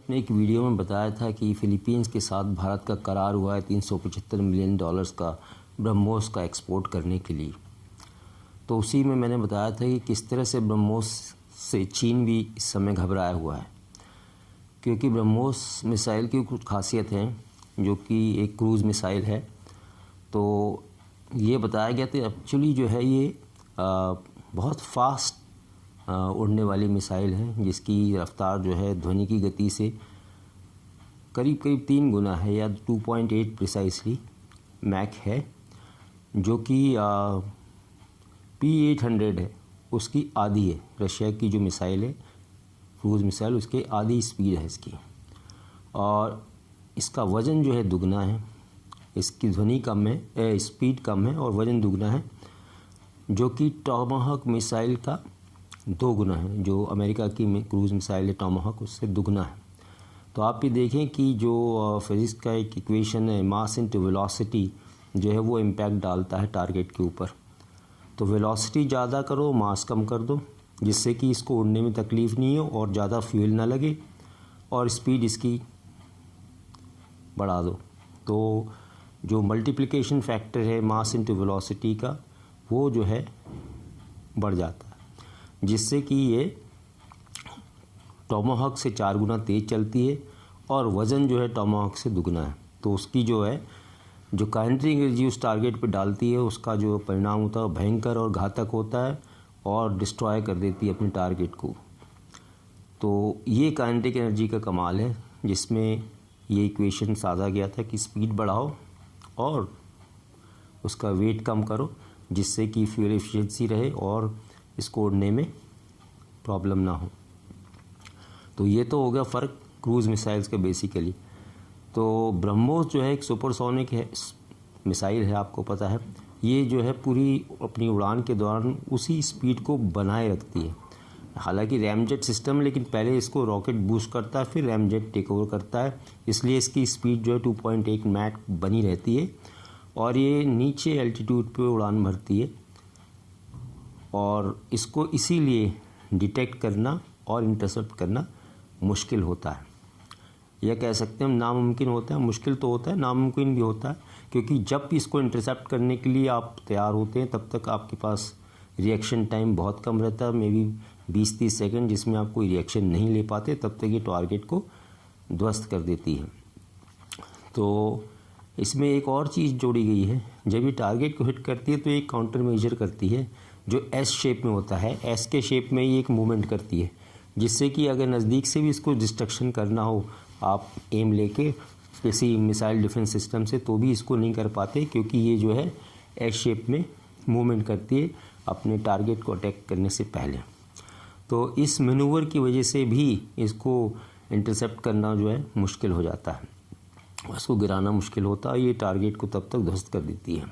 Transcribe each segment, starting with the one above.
अपने एक वीडियो में बताया था कि फ़िलीपींस के साथ भारत का करार हुआ है $375 मिलियन का ब्रह्मोस का एक्सपोर्ट करने के लिए। तो उसी में मैंने बताया था कि किस तरह से ब्रह्मोस से चीन भी इस समय घबराया हुआ है, क्योंकि ब्रह्मोस मिसाइल की कुछ खासियत हैं जो कि एक क्रूज़ मिसाइल है। तो ये बताया गया था एक्चुअली जो है ये बहुत फास्ट उड़ने वाली मिसाइल है, जिसकी रफ्तार जो है ध्वनि की गति से करीब 3 गुना है या 2.8 प्रिसाइसली मैक है, जो कि P-800 है उसकी आधी है। रशिया की जो मिसाइल है क्रूज़ मिसाइल, उसके आधी स्पीड है इसकी, और इसका वज़न जो है दुगना है। इसकी ध्वनि कम है, स्पीड कम है और वज़न दुगना है, जो कि टॉमाहॉक मिसाइल का 2 गुना है। जो अमेरिका की क्रूज़ मिसाइल है टॉमाहॉक, उससे दुगना है। तो आप ये देखें कि जो फिज़िक्स का एक इक्वेशन है, मास इनटू वेलोसिटी, जो है वो इम्पैक्ट डालता है टारगेट के ऊपर। तो वेलोसिटी ज़्यादा करो, मास कम कर दो, जिससे कि इसको उड़ने में तकलीफ़ नहीं हो और ज़्यादा फ्यूल ना लगे, और स्पीड इसकी बढ़ा दो। तो जो मल्टीप्लिकेशन फैक्टर है मास इनटू वेलोसिटी का, वो जो है बढ़ जाता है, जिससे कि ये टॉमाहॉक से 4 गुना तेज़ चलती है और वज़न जो है टॉमाहॉक से दुगना है। तो उसकी जो है जो काइनेटिक एनर्जी उस टारगेट पे डालती है, उसका जो परिणाम होता है भयंकर और घातक होता है और डिस्ट्रॉय कर देती है अपने टारगेट को। तो ये काइनेटिक एनर्जी का कमाल है, जिसमें ये इक्वेशन साधा गया था कि स्पीड बढ़ाओ और उसका वेट कम करो, जिससे कि फ्यूल एफिशिएंसी रहे और इसको उड़ने में प्रॉब्लम ना हो। तो ये तो हो गया फ़र्क क्रूज़ मिसाइल्स के बेसिकली। तो ब्रह्मोस जो है एक सुपरसोनिक है मिसाइल है, आपको पता है। ये जो है पूरी अपनी उड़ान के दौरान उसी स्पीड को बनाए रखती है। हालांकि रैमजेट सिस्टम, लेकिन पहले इसको रॉकेट बूस्ट करता है, फिर रैमजेट टेक ओवर करता है, इसलिए इसकी स्पीड जो है 2.8 मैक बनी रहती है और ये नीचे एल्टीट्यूड पे उड़ान भरती है। और इसको इसीलिए डिटेक्ट करना और इंटरसेप्ट करना मुश्किल होता है, यह कह सकते हैं हम नामुमकिन होता है। मुश्किल तो होता है, नामुमकिन भी होता है, क्योंकि जब इसको इंटरसेप्ट करने के लिए आप तैयार होते हैं तब तक आपके पास रिएक्शन टाइम बहुत कम रहता है, मे बी 20-30 सेकेंड, जिसमें आप कोई रिएक्शन नहीं ले पाते, तब तक ये टारगेट को ध्वस्त कर देती है। तो इसमें एक और चीज़ जोड़ी गई है, जब ये टारगेट को हिट करती है तो एक काउंटर मेजर करती है जो एस शेप में होता है। एस के शेप में ये एक मूवमेंट करती है, जिससे कि अगर नज़दीक से भी इसको डिस्ट्रक्शन करना हो आप एम लेके किसी मिसाइल डिफेंस सिस्टम से, तो भी इसको नहीं कर पाते, क्योंकि ये जो है एस शेप में मूवमेंट करती है अपने टारगेट को अटैक करने से पहले। तो इस मैनूवर की वजह से भी इसको इंटरसेप्ट करना जो है मुश्किल हो जाता है, उसको गिराना मुश्किल होता है। ये टारगेट को तब तक ध्वस्त कर देती है।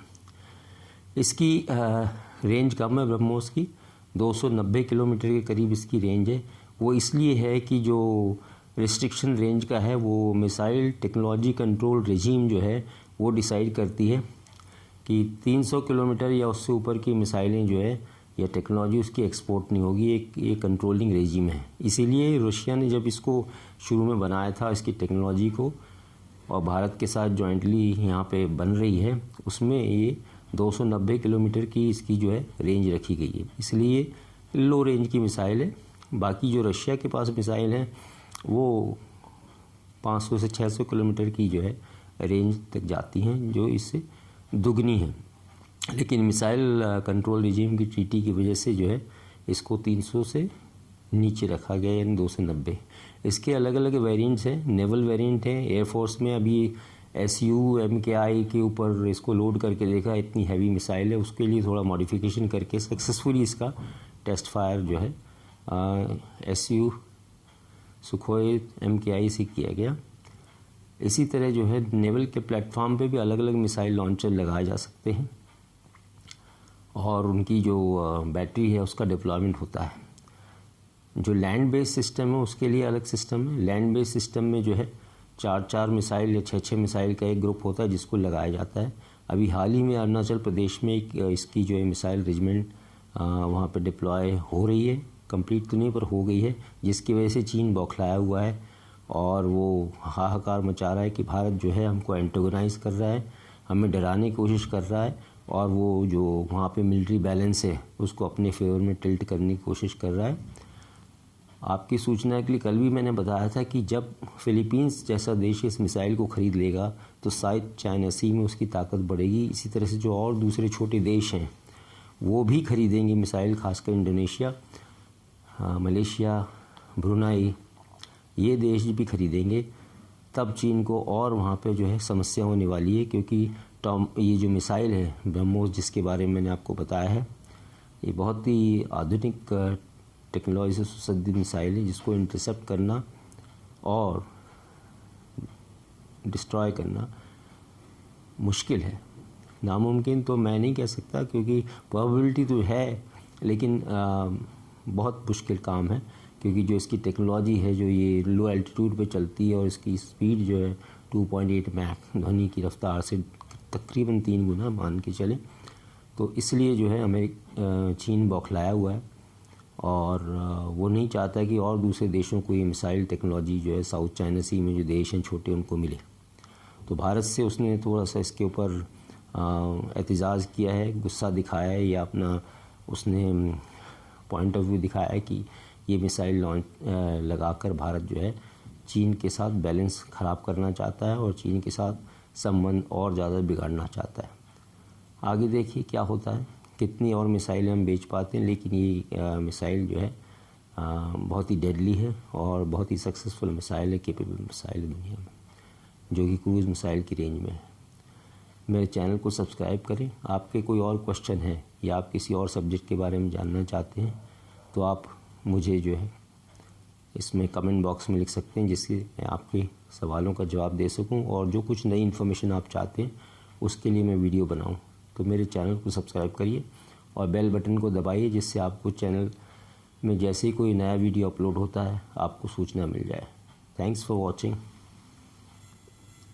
इसकी रेंज कम है ब्रह्मोस की, 290 किलोमीटर के करीब इसकी रेंज है। वो इसलिए है कि जो रिस्ट्रिक्शन रेंज का है वो मिसाइल टेक्नोलॉजी कंट्रोल रेजीम जो है वो डिसाइड करती है कि 300 किलोमीटर या उससे ऊपर की मिसाइलें जो है या टेक्नोलॉजी उसकी एक्सपोर्ट नहीं होगी। ये कंट्रोलिंग रेजीम है। इसीलिए रशिया ने जब इसको शुरू में बनाया था इसकी टेक्नोलॉजी को, और भारत के साथ जॉइंटली यहाँ पे बन रही है, उसमें ये 290 किलोमीटर की इसकी जो है रेंज रखी गई है। इसलिए लो रेंज की मिसाइल है। बाकी जो रशिया के पास मिसाइल हैं वो 500 से 600 किलोमीटर की जो है रेंज तक जाती हैं, जो इससे दुगनी है। लेकिन मिसाइल कंट्रोल रिजीम की ट्रीटी की वजह से जो है इसको 300 से नीचे रखा गया, यानी 290। इसके अलग अलग वेरिएंट्स हैं, नेवल वेरिएंट है। एयरफोर्स में अभी SU-MKI के ऊपर इसको लोड करके देखा, इतनी हैवी मिसाइल है, उसके लिए थोड़ा मॉडिफिकेशन करके सक्सेसफुली इसका टेस्ट फायर जो है SU सुखोई MKI से किया गया। इसी तरह जो है नेवल के प्लेटफॉर्म पे भी अलग अलग मिसाइल लॉन्चर लगाए जा सकते हैं, और उनकी जो बैटरी है उसका डिप्लॉयमेंट होता है। जो लैंड बेस्ड सिस्टम है उसके लिए अलग सिस्टम है। लैंड बेस्ड सिस्टम में जो है 4-4 मिसाइल या 6-6 मिसाइल का एक ग्रुप होता है जिसको लगाया जाता है। अभी हाल ही में अरुणाचल प्रदेश में एक इसकी जो है मिसाइल रेजिमेंट वहाँ पे डिप्लॉय हो रही है, कंप्लीट तो नहीं पर हो गई है, जिसकी वजह से चीन बौखलाया हुआ है और वो हाहाकार मचा रहा है कि भारत जो है हमको एंटेगोनाइज़ कर रहा है, हमें डराने की कोशिश कर रहा है, और वो जो वहाँ पे मिलिट्री बैलेंस है उसको अपने फेवर में टिल्ट करने की कोशिश कर रहा है। आपकी सूचना के लिए कल भी मैंने बताया था कि जब फिलीपींस जैसा देश इस मिसाइल को ख़रीद लेगा तो साउथ चाइना सी में उसकी ताकत बढ़ेगी। इसी तरह से जो और दूसरे छोटे देश हैं वो भी खरीदेंगे मिसाइल, खासकर इंडोनेशिया, मलेशिया, ब्रुनाई, ये देश भी खरीदेंगे। तब चीन को और वहाँ पे जो है समस्या होने वाली है, क्योंकि ये जो मिसाइल है ब्रह्मोस जिसके बारे में मैंने आपको बताया है, ये बहुत ही आधुनिक टेक्नोलॉजी से सुसज्जित मिसाइल है जिसको इंटरसेप्ट करना और डिस्ट्रॉय करना मुश्किल है। नामुमकिन तो मैं नहीं कह सकता, क्योंकि प्रोबेबिलिटी तो है, लेकिन बहुत मुश्किल काम है, क्योंकि जो इसकी टेक्नोलॉजी है, जो ये लो एल्टीट्यूड पे चलती है और इसकी स्पीड जो है 2.8 मैक ध्वनि की रफ्तार से तकरीबन 3 गुना मान के चलें, तो इसलिए जो है हमें चीन बौखलाया हुआ है और वो नहीं चाहता कि और दूसरे देशों को ये मिसाइल टेक्नोलॉजी जो है साउथ चाइना सी में जो देश हैं छोटे उनको मिले। तो भारत से उसने थोड़ा सा इसके ऊपर एहतजाज किया है, गुस्सा दिखाया है, या अपना उसने पॉइंट ऑफ व्यू दिखाया है कि ये मिसाइल लॉन्च लगाकर भारत जो है चीन के साथ बैलेंस ख़राब करना चाहता है और चीन के साथ संबंध और ज़्यादा बिगाड़ना चाहता है। आगे देखिए क्या होता है, कितनी और मिसाइलें हम बेच पाते हैं, लेकिन ये मिसाइल जो है बहुत ही डेडली है और बहुत ही सक्सेसफुल मिसाइल है, केपेबल मिसाइल है दुनिया में, जो कि क्रूज़ मिसाइल की रेंज में है। मेरे चैनल को सब्सक्राइब करें। आपके कोई और क्वेश्चन है या आप किसी और सब्जेक्ट के बारे में जानना चाहते हैं तो आप मुझे जो है इसमें कमेंट बॉक्स में लिख सकते हैं, जिससे मैं आपके सवालों का जवाब दे सकूं, और जो कुछ नई इन्फॉर्मेशन आप चाहते हैं उसके लिए मैं वीडियो बनाऊं। तो मेरे चैनल को सब्सक्राइब करिए और बेल बटन को दबाइए, जिससे आपको चैनल में जैसे ही कोई नया वीडियो अपलोड होता है आपको सूचना मिल जाए। Thanks for watching.